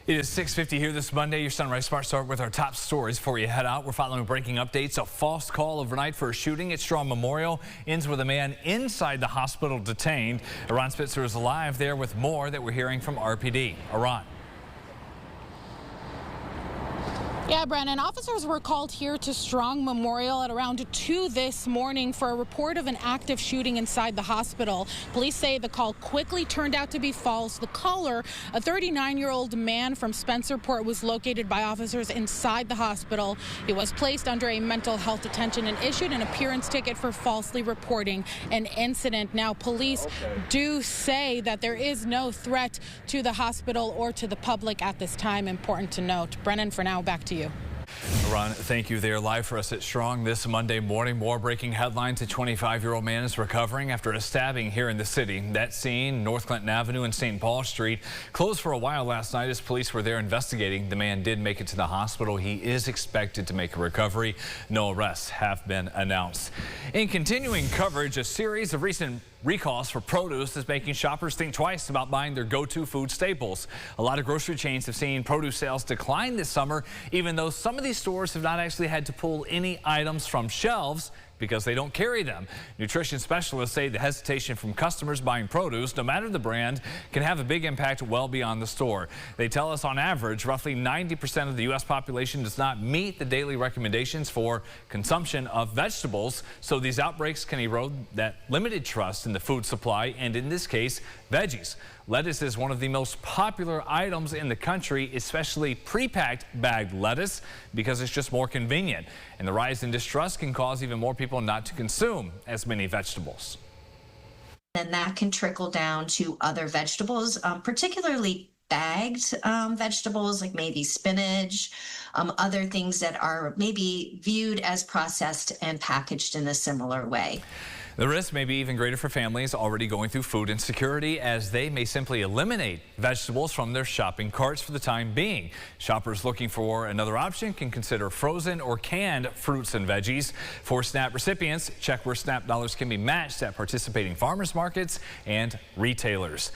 It is 6:50 here this Monday. Your Sunrise Smart Start with our top stories before you head out. We're following breaking updates. A false call overnight for a shooting at Strong Memorial ends with a man inside the hospital detained. Aron Spitzer is live there with more that we're hearing from RPD. Aron. Yeah, Brennan, officers were called here to Strong Memorial at around 2 this morning for a report of an active shooting inside the hospital. Police say the call quickly turned out to be false. The caller, a 39-year-old man from Spencerport, was located by officers inside the hospital. He was placed under a mental health detention and issued an appearance ticket for falsely reporting an incident. Now, police do say that there is no threat to the hospital or to the public at this time. Important to note. Brennan, for now, back to you. Aron, thank you. There live for us at Strong this Monday morning. More breaking headlines. A 25-year-old man is recovering after a stabbing here in the city. That scene, North Clinton Avenue and St. Paul Street, closed for a while last night as police were there investigating. The man did make it to the hospital. He is expected to make a recovery. No arrests have been announced. In continuing coverage, a series of recent recalls for produce is making shoppers think twice about buying their go-to food staples. A lot of grocery chains have seen produce sales decline this summer, even though some of these stores have not actually had to pull any items from shelves because they don't carry them. Nutrition specialists say the hesitation from customers buying produce, no matter the brand, can have a big impact well beyond the store. They tell us on average, roughly 90% of the U.S. population does not meet the daily recommendations for consumption of vegetables, so these outbreaks can erode that limited trust in the food supply, and in this case, veggies. Lettuce is one of the most popular items in the country, especially pre-packed bagged lettuce, because it's just more convenient. And the rise in distrust can cause even more people not to consume as many vegetables. And that can trickle down to other vegetables, particularly bagged vegetables like maybe spinach, other things that are maybe viewed as processed and packaged in a similar way. The risk may be even greater for families already going through food insecurity, as they may simply eliminate vegetables from their shopping carts for the time being. Shoppers looking for another option can consider frozen or canned fruits and veggies. For SNAP recipients, check where SNAP dollars can be matched at participating farmers markets and retailers.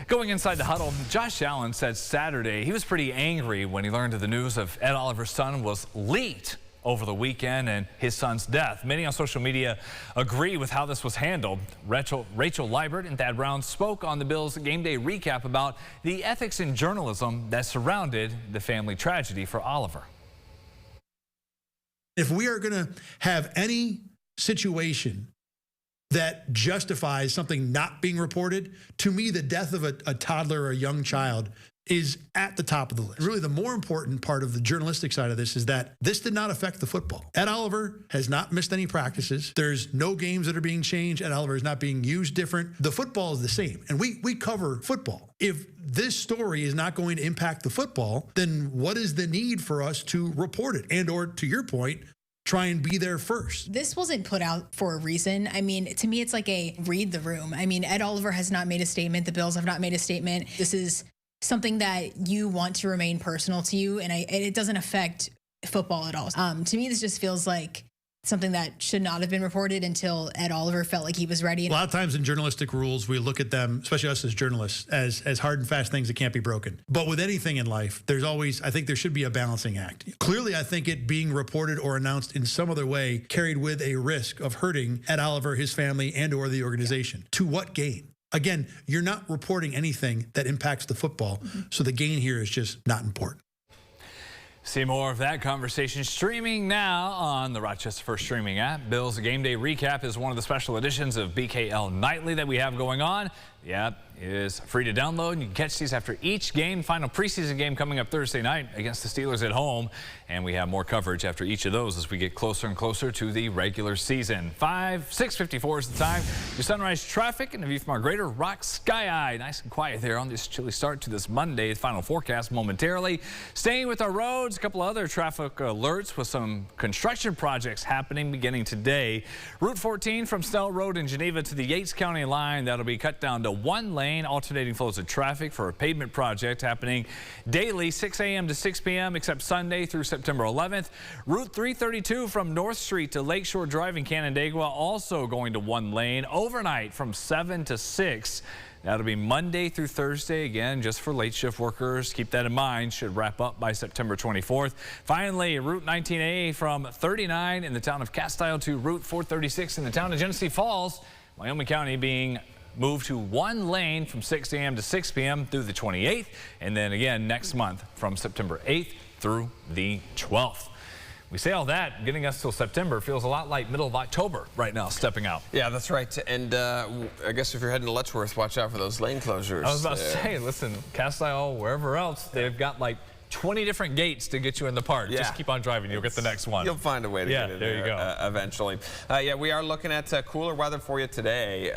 Going inside the huddle, Josh Allen said Saturday he was pretty angry when he learned of the news of Ed Oliver's son was leaked over the weekend and his son's death. Many on social media agree with how this was handled. Rachel Liebert and Thad Brown spoke on the Bills Game Day recap about the ethics in journalism that surrounded the family tragedy for Oliver. If we are going to have any situation that justifies something not being reported, to me, the death of a toddler or a young child is at the top of the list. Really, the more important part of the journalistic side of this is that this did not affect the football. Ed Oliver has not missed any practices. There's no games that are being changed. Ed Oliver is not being used different. The football is the same, and we cover football. If this story is not going to impact the football, then what is the need for us to report it? And or, to your point, try and be there first. This wasn't put out for a reason. I mean, to me, it's like a read the room. I mean, Ed Oliver has not made a statement. The Bills have not made a statement. This is something that you want to remain personal to you, and it doesn't affect football at all. To me, this just feels like something that should not have been reported until Ed Oliver felt like he was ready. A lot of times in journalistic rules, we look at them, especially us as journalists, as hard and fast things that can't be broken. But with anything in life, there's always, I think there should be a balancing act. Clearly, I think it being reported or announced in some other way carried with a risk of hurting Ed Oliver, his family, and or the organization. To what gain? Again, you're not reporting anything that impacts the football, so the gain here is just not important. See more of that conversation streaming now on the Rochester First streaming app. Bills Game Day Recap is one of the special editions of BKL Nightly that we have going on. The app is free to download, and you can catch these after each game. Final preseason game coming up Thursday night against the Steelers at home, and we have more coverage after each of those as we get closer and closer to the regular season. 6:54 is the time. Your sunrise traffic and a view from our Greater Rock Sky Eye. Nice and quiet there on this chilly start to this Monday. Final forecast momentarily. Staying with our roads, a couple other traffic alerts with some construction projects happening beginning today. Route 14 from Snell Road in Geneva to the Yates County line, that'll be cut down to one lane, alternating flows of traffic for a pavement project happening daily 6 a.m. to 6 p.m. except Sunday through September 11th. Route 332 from North Street to Lakeshore Drive in Canandaigua also going to one lane overnight from 7 to 6. That'll be Monday through Thursday, again, just for late shift workers. Keep that in mind. Should wrap up by September 24th. Finally, Route 19A from 39 in the town of Castile to Route 436 in the town of Genesee Falls, Wyoming County, being moved to one lane from 6 a.m. to 6 p.m. through the 28th, and then again next month from September 8th through the 12th. We say all that, getting us till September feels a lot like middle of October right now, stepping out. Yeah, that's right. And I guess if you're heading to Letchworth, watch out for those lane closures. I was about to say, listen, Castile, wherever else, they've got like 20 different gates to get you in the park. Yeah. Just keep on driving. You'll get the next one. You'll find a way to get in there. There you go. Eventually. Yeah, we are looking at cooler weather for you today.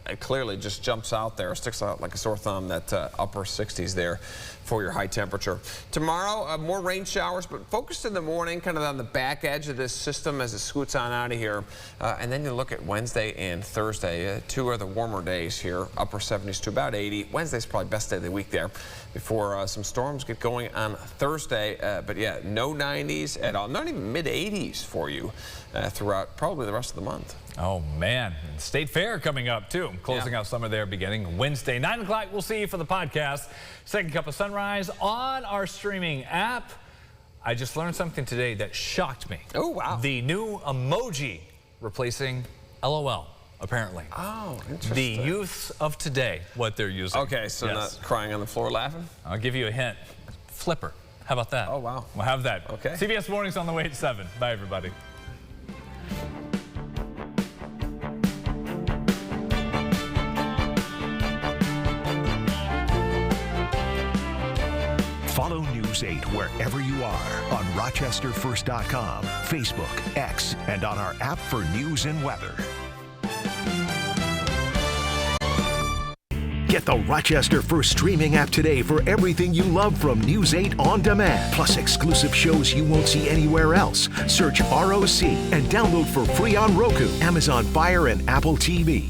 It clearly just jumps out there, sticks out like a sore thumb, that upper 60s there for your high temperature. Tomorrow, more rain showers, but focused in the morning, kind of on the back edge of this system as it scoots on out of here. And then you look at Wednesday and Thursday, 2 are the warmer days here, upper 70s to about 80. Wednesday's probably best day of the week there before some storms get going on Thursday. But yeah, no 90s at all, not even mid 80s for you throughout probably the rest of the month. Oh man, State Fair coming up too. Closing out summer there beginning Wednesday. 9 o'clock, we'll see you for the podcast. Second Cup of Sunrise on our streaming app. I just learned something today that shocked me. Oh, wow. The new emoji replacing LOL, apparently. Oh, interesting. The youths of today, what they're using. Okay, so Yes. not crying on the floor laughing? I'll give you a hint. Flipper. How about that? Oh, wow. We'll have that. Okay. CBS Mornings on the way at 7. Bye, everybody. Follow News 8 wherever you are on RochesterFirst.com, Facebook, X, and on our app for news and weather. Get the Rochester First streaming app today for everything you love from News 8 on demand, plus exclusive shows you won't see anywhere else. Search ROC and download for free on Roku, Amazon Fire, and Apple TV.